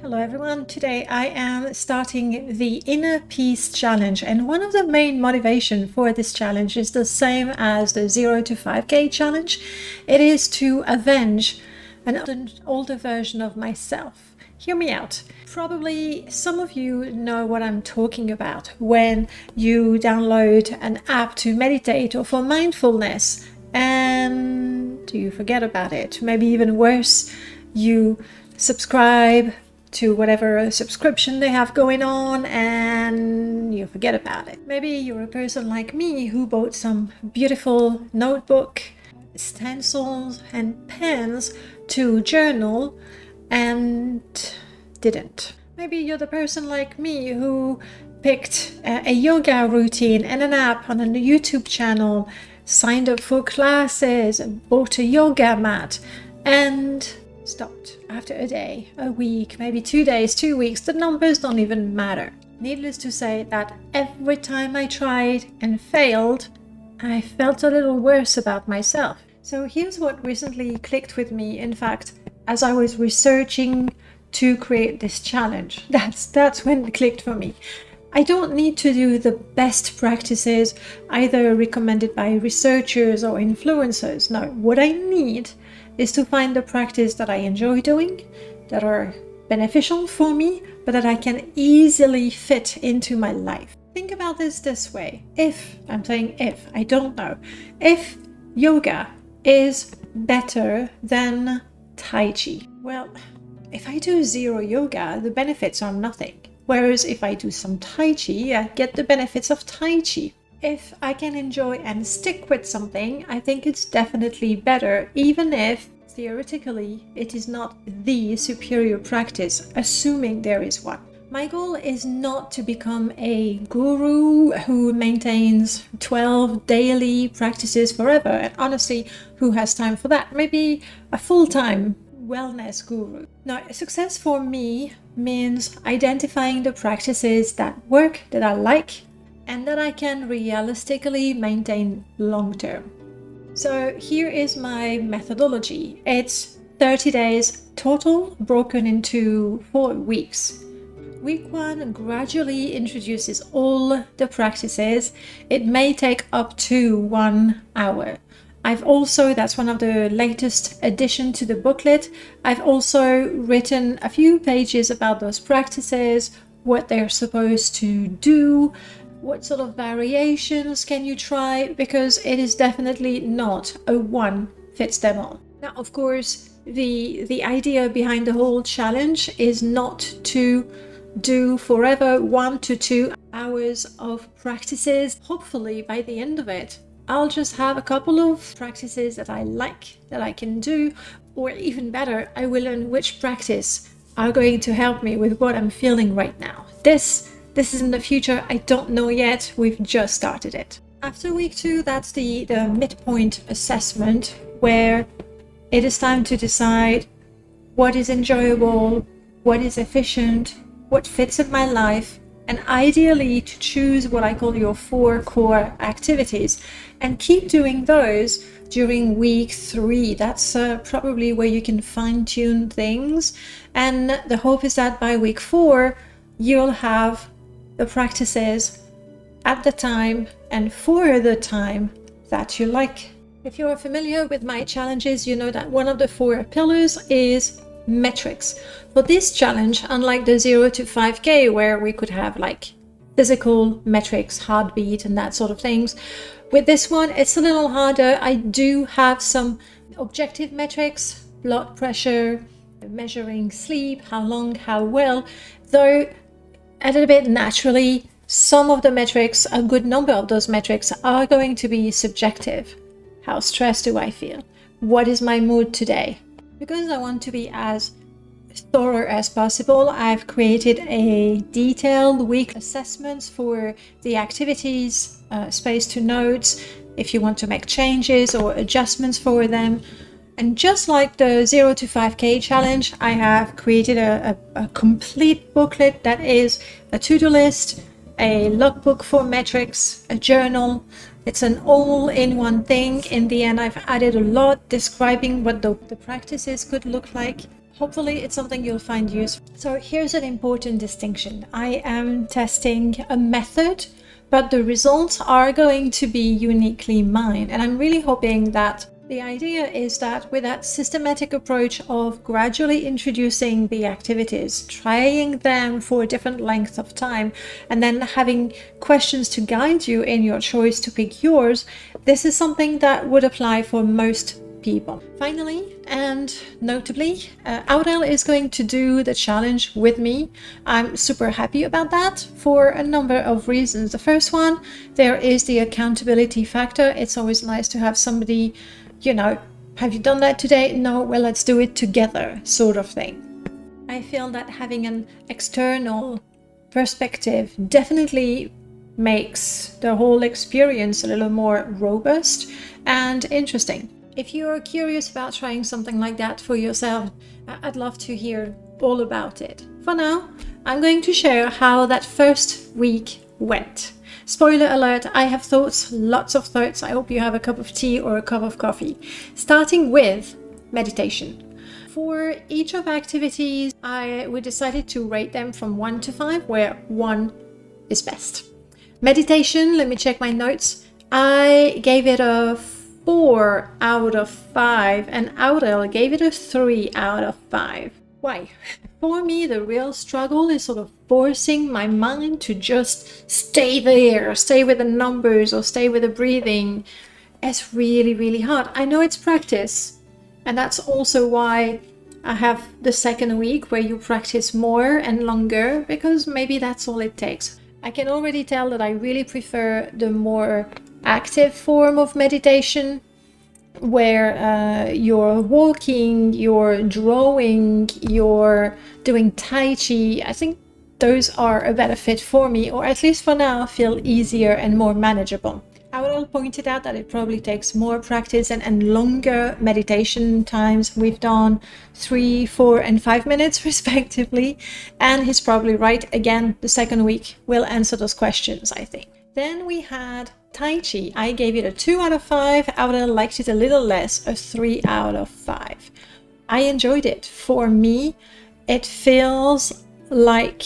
Hello everyone, today I am starting the Inner Peace Challenge, and one of the main motivation for this challenge is the same as the 0 to 5k challenge. It is to avenge an older version of myself. Hear me out. Probably some of you know what I'm talking about when you download an app to meditate or for mindfulness and you forget about it. Maybe even worse, you subscribe to whatever subscription they have going on and you forget about it. Maybe you're a person like me who bought some beautiful notebook, stencils and pens to journal and didn't. Maybe you're the person like me who picked a yoga routine and an app on a YouTube channel, signed up for classes, bought a yoga mat and stopped after a day, a week, maybe 2 days, 2 weeks. The numbers don't even matter. Needless to say that every time I tried and failed, I felt a little worse about myself. So here's what recently clicked with me. In fact, as I was researching to create this challenge, that's when it clicked for me. I don't need to do the best practices either recommended by researchers or influencers. No, what I need is to find the practice that I enjoy doing, that are beneficial for me, but that I can easily fit into my life. Think about this way. If, I'm saying if, I don't know, if yoga is better than Tai Chi, well, if I do zero yoga, the benefits are nothing. Whereas if I do some Tai Chi, I get the benefits of Tai Chi. If I can enjoy and stick with something, I think it's definitely better, even if theoretically it is not the superior practice, assuming there is one. My goal is not to become a guru who maintains 12 daily practices forever, and honestly, who has time for that? Maybe a full-time wellness guru. Now, success for me means identifying the practices that work, that I like, and that I can realistically maintain long term. So here is my methodology. It's 30 days total, broken into 4 weeks. Week 1 gradually introduces all the practices. It may take up to 1 hour. That's one of the latest additions to the booklet. I've also written a few pages about those practices, what they're supposed to do, what sort of variations can you try, because it is definitely not a one fits them all. Now, of course, the idea behind the whole challenge is not to do forever 1 to 2 hours of practices. Hopefully by the end of it, I'll just have a couple of practices that I like, that I can do, or even better, I will learn which practice are going to help me with what I'm feeling right now. This is in the future, I don't know yet, we've just started it. After week 2, that's the midpoint assessment, where it is time to decide what is enjoyable, what is efficient, what fits in my life, and ideally to choose what I call your 4 core activities and keep doing those during week 3. That's probably where you can fine-tune things, and the hope is that by week 4 you'll have the practices at the time and for the time that you like. If you're familiar with my challenges, you know that one of the 4 pillars is metrics. For this challenge, unlike the 0 to 5k where we could have like physical metrics, heartbeat and that sort of things, with this one it's a little harder. I do have some objective metrics, blood pressure, measuring sleep, how long, how well, though a little bit naturally some of the metrics, a good number of those metrics are going to be subjective. How stressed do I feel? What is my mood today? Because I want to be as thorough as possible, I've created a detailed weekly assessments for the activities, space to notes, if you want to make changes or adjustments for them. And just like the 0 to 5k challenge, I have created a complete booklet that is a to-do list, a logbook for metrics, a journal. It's an all-in-one thing. In the end, I've added a lot describing what the practices could look like. Hopefully it's something you'll find useful. So here's an important distinction. I am testing a method, but the results are going to be uniquely mine. And I'm really hoping that the idea is that with that systematic approach of gradually introducing the activities, trying them for a different length of time, and then having questions to guide you in your choice to pick yours, this is something that would apply for most people. Finally, and notably, Aurel is going to do the challenge with me. I'm super happy about that for a number of reasons. The first one, there is the accountability factor. It's always nice to have somebody, have you done that today? No, well, let's do it together, sort of thing. I feel that having an external perspective definitely makes the whole experience a little more robust and interesting. If you're curious about trying something like that for yourself, I'd love to hear all about it. For now, I'm going to share how that first week went. Spoiler alert, I have thoughts, lots of thoughts. I hope you have a cup of tea or a cup of coffee. Starting with meditation. For each of activities, we decided to rate them from 1 to 5, where 1 is best. Meditation, let me check my notes. I gave it a 4 out of 5, and Aurel gave it a 3 out of 5. Why? For me, the real struggle is sort of forcing my mind to just stay there, stay with the numbers or stay with the breathing. It's really, really hard. I know it's practice, and that's also why I have the second week where you practice more and longer, because maybe that's all it takes. I can already tell that I really prefer the more active form of meditation, where you're walking, you're drawing, you're doing Tai Chi. I think those are a better fit for me, or at least for now feel easier and more manageable. Aurel pointed out that it probably takes more practice and longer meditation times. We've done 3, 4, and 5 minutes respectively, and he's probably right. Again, the second week will answer those questions, I think. Then we had Tai Chi. I gave it a 2 out of 5. Aurel liked it a little less, a 3 out of 5. I enjoyed it. For me, it feels like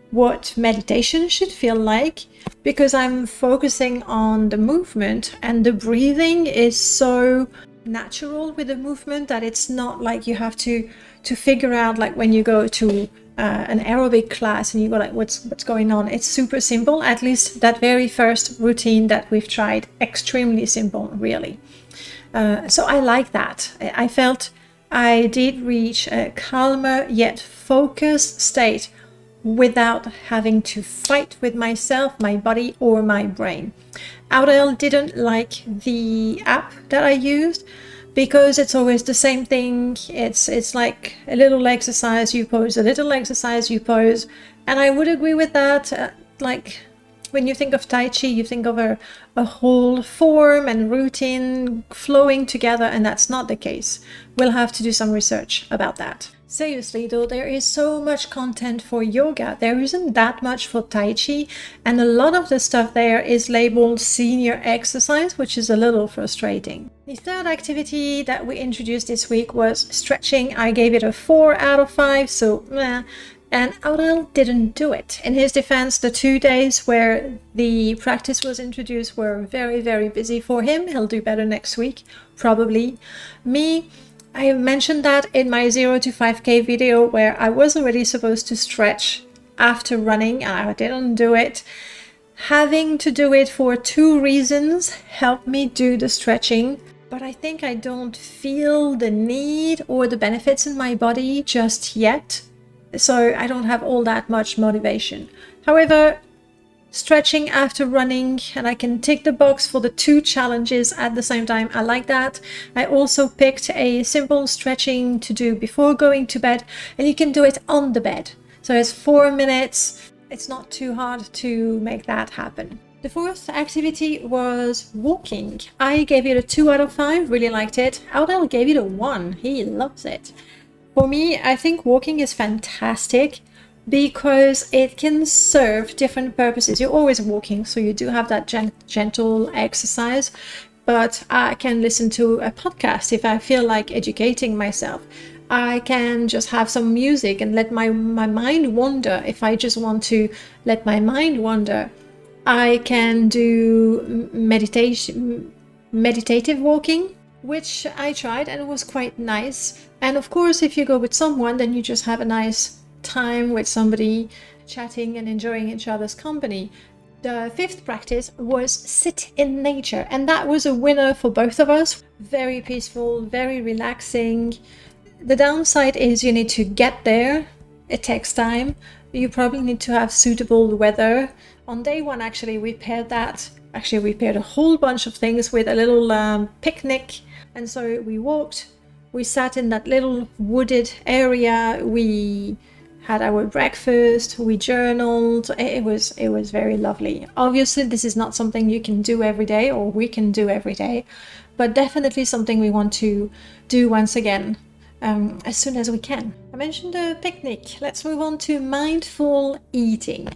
what meditation should feel like, because I'm focusing on the movement, and the breathing is so natural with the movement that it's not like you have to figure out, like when you go to an aerobic class and you go like, what's going on. It's super simple. At least that very first routine that we've tried, extremely simple, really. So I like that. I felt I did reach a calmer yet focused state without having to fight with myself, my body, or my brain. Aurel didn't like the app that I used, because it's always the same thing. It's like a little exercise you pose, a little exercise you pose, and I would agree with that. Like when you think of Tai Chi, you think of a whole form and routine flowing together, and that's not the case. We'll have to do some research about that. Seriously though, there is so much content for yoga. There isn't that much for Tai Chi, and a lot of the stuff there is labeled senior exercise, which is a little frustrating. The third activity that we introduced this week was stretching. I gave it a 4 out of 5, so meh. And Aurel didn't do it. In his defense, the 2 days where the practice was introduced were very, very busy for him. He'll do better next week, probably. Me, I mentioned that in my 0 to 5K video, where I was already supposed to stretch after running. I didn't do it. Having to do it for 2 reasons helped me do the stretching, but I think I don't feel the need or the benefits in my body just yet. So I don't have all that much motivation. However, stretching after running, and I can tick the box for the 2 challenges at the same time. I like that. I also picked a simple stretching to do before going to bed, and you can do it on the bed. So it's 4 minutes. It's not too hard to make that happen. The fourth activity was walking. I gave it a 2 out of 5, really liked it. Aurel gave it a 1, he loves it. For me, I think walking is fantastic because it can serve different purposes. You're always walking, so you do have that gentle exercise, but I can listen to a podcast if I feel like educating myself. I can just have some music and let my mind wander. If I just want to let my mind wander, I can do meditative walking, which I tried and it was quite nice. And of course, if you go with someone, then you just have a nice time with somebody, chatting and enjoying each other's company. The fifth practice was sit in nature, and that was a winner for both of us. Very peaceful, very relaxing. The downside is you need to get there. It takes time. You probably need to have suitable weather. On day one, actually, we paired a whole bunch of things with a little picnic. And so we walked, we sat in that little wooded area, we had our breakfast, we journaled. It was very lovely. Obviously, this is not something you can do every day, or we can do every day, but definitely something we want to do once again, as soon as we can. I mentioned a picnic. Let's move on to mindful eating.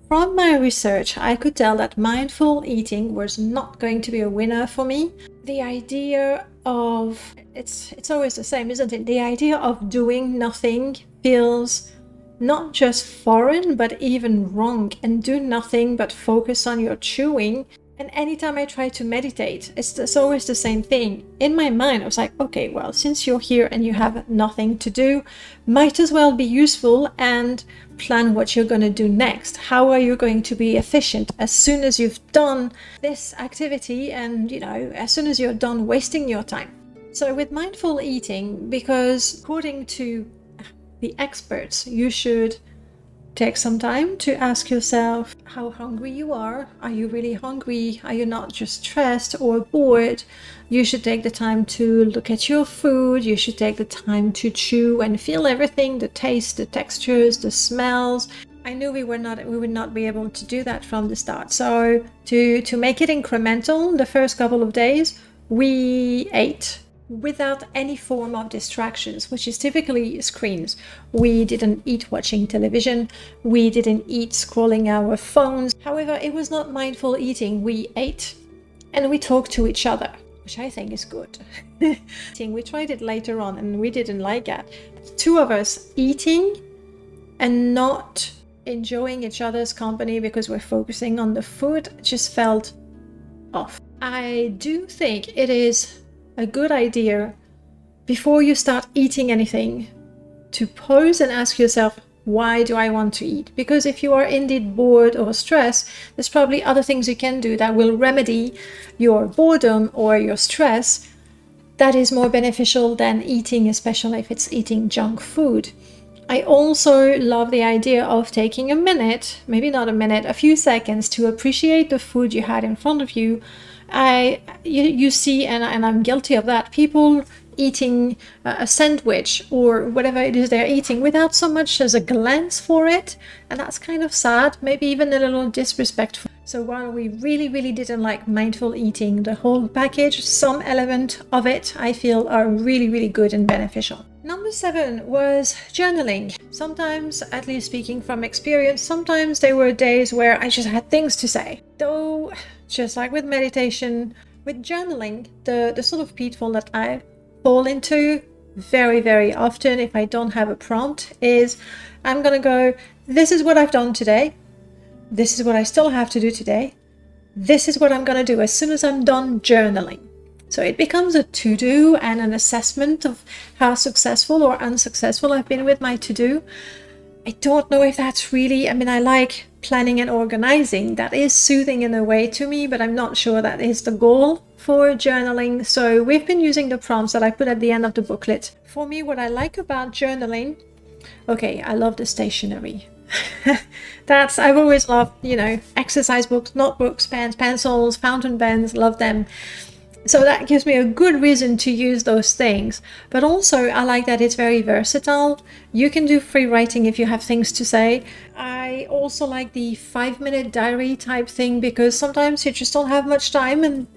From my research, I could tell that mindful eating was not going to be a winner for me. The idea of, it's always the same, isn't it? The idea of doing nothing feels not just foreign, but even wrong. And do nothing but focus on your chewing. And anytime I try to meditate, it's always the same thing. In my mind, I was like, okay, well, since you're here and you have nothing to do, might as well be useful and plan what you're going to do next. How are you going to be efficient as soon as you've done this activity and, as soon as you're done wasting your time? So with mindful eating, because according to the experts, you should take some time to ask yourself how hungry you are. Are you really hungry? Are you not just stressed or bored? You should take the time to look at your food. You should take the time to chew and feel everything, the taste, the textures, the smells. I knew we would not be able to do that from the start. So to make it incremental, the first couple of days, we ate without any form of distractions, which is typically screens. We didn't eat watching television. We didn't eat scrolling our phones. However, it was not mindful eating. We ate and we talked to each other, which I think is good. We tried it later on and we didn't like it. Two of us eating and not enjoying each other's company because we're focusing on the food just felt off. I do think it is a good idea, before you start eating anything, to pause and ask yourself, why do I want to eat? Because if you are indeed bored or stressed, there's probably other things you can do that will remedy your boredom or your stress that is more beneficial than eating, especially if it's eating junk food. I also love the idea of taking a minute, maybe not a minute, a few seconds to appreciate the food you had in front of you. You see, and I'm guilty of that, people eating a sandwich or whatever it is they're eating without so much as a glance for it, and that's kind of sad, maybe even a little disrespectful. So while we really didn't like mindful eating, the whole package, some element of it I feel are really good and beneficial. Number 7 was journaling. Sometimes, at least speaking from experience, sometimes there were days where I just had things to say. Though, just like with meditation, with journaling, the sort of pitfall that I fall into very often if I don't have a prompt is I'm gonna go, this is what I've done today. This is what I still have to do today. This is what I'm gonna do as soon as I'm done journaling. So it becomes a to-do and an assessment of how successful or unsuccessful I've been with my to-do. I don't know if that's really, I like planning and organizing. That is soothing in a way to me, but I'm not sure that is the goal for journaling. So we've been using the prompts that I put at the end of the booklet. For me, what I like about journaling, okay, I love the stationery. I've always loved, exercise books, notebooks, pens, pencils, fountain pens, love them. So that gives me a good reason to use those things. But also I like that it's very versatile. You can do free writing if you have things to say. I also like the 5-minute diary type thing because sometimes you just don't have much time and,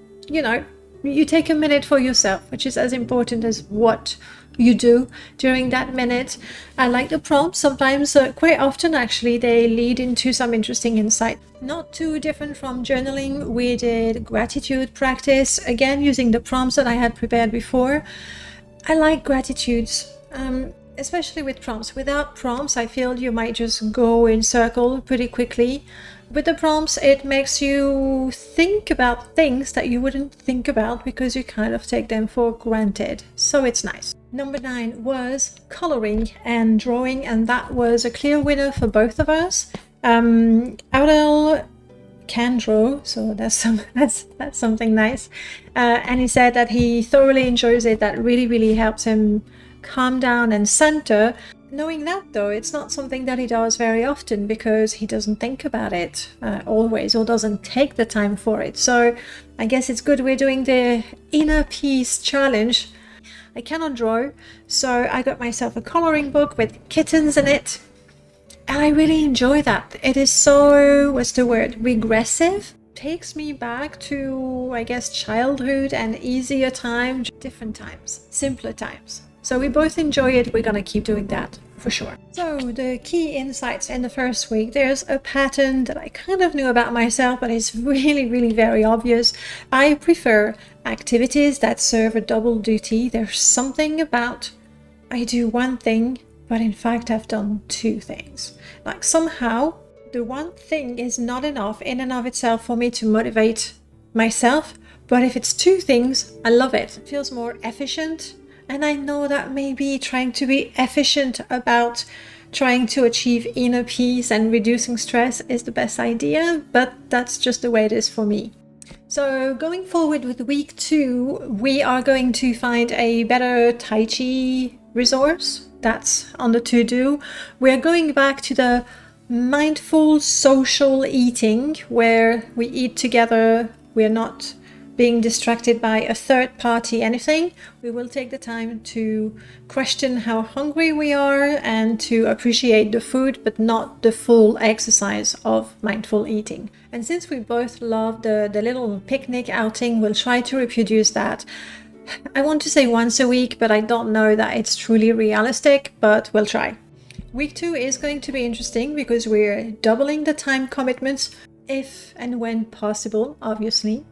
you take a minute for yourself, which is as important as what you do during that minute. I like the prompts. Sometimes, quite often actually, they lead into some interesting insight. Not too different from journaling, we did gratitude practice, again using the prompts that I had prepared before. I like gratitudes. Especially with prompts. Without prompts, I feel you might just go in circle pretty quickly. With the prompts, it makes you think about things that you wouldn't think about because you kind of take them for granted. So it's nice. Number 9 was coloring and drawing, and that was a clear winner for both of us. Aurel can draw, so that's something nice. And he said that he thoroughly enjoys it. That really helps him calm down and center. Knowing that, though, it's not something that he does very often because he doesn't think about it always, or doesn't take the time for it. So I guess it's good we're doing the inner peace challenge. I cannot draw, so I got myself a coloring book with kittens in it, and I really enjoy that. It is so, what's the word, regressive. Takes me back to, I guess, childhood and easier times, different times, simpler times. So we both enjoy it. We're gonna keep doing that for sure. So the key insights in the first week, there's a pattern that I kind of knew about myself, but it's really very obvious. I prefer activities that serve a double duty. There's something about I do one thing, but in fact I've done two things. Like somehow the one thing is not enough in and of itself for me to motivate myself, but if it's two things, I love it. It feels more efficient. And I know that maybe trying to be efficient about trying to achieve inner peace and reducing stress is the best idea, but that's just the way it is for me. So going forward with week 2, we are going to find a better Tai Chi resource. That's on the to-do. We're going back to the mindful social eating where we eat together. We're not being distracted by a third party anything. We will take the time to question how hungry we are and to appreciate the food, but not the full exercise of mindful eating. And since we both love the little picnic outing, we'll try to reproduce that. I want to say once a week, but I don't know that it's truly realistic, but we'll try. Week 2 is going to be interesting because we're doubling the time commitments if and when possible, obviously.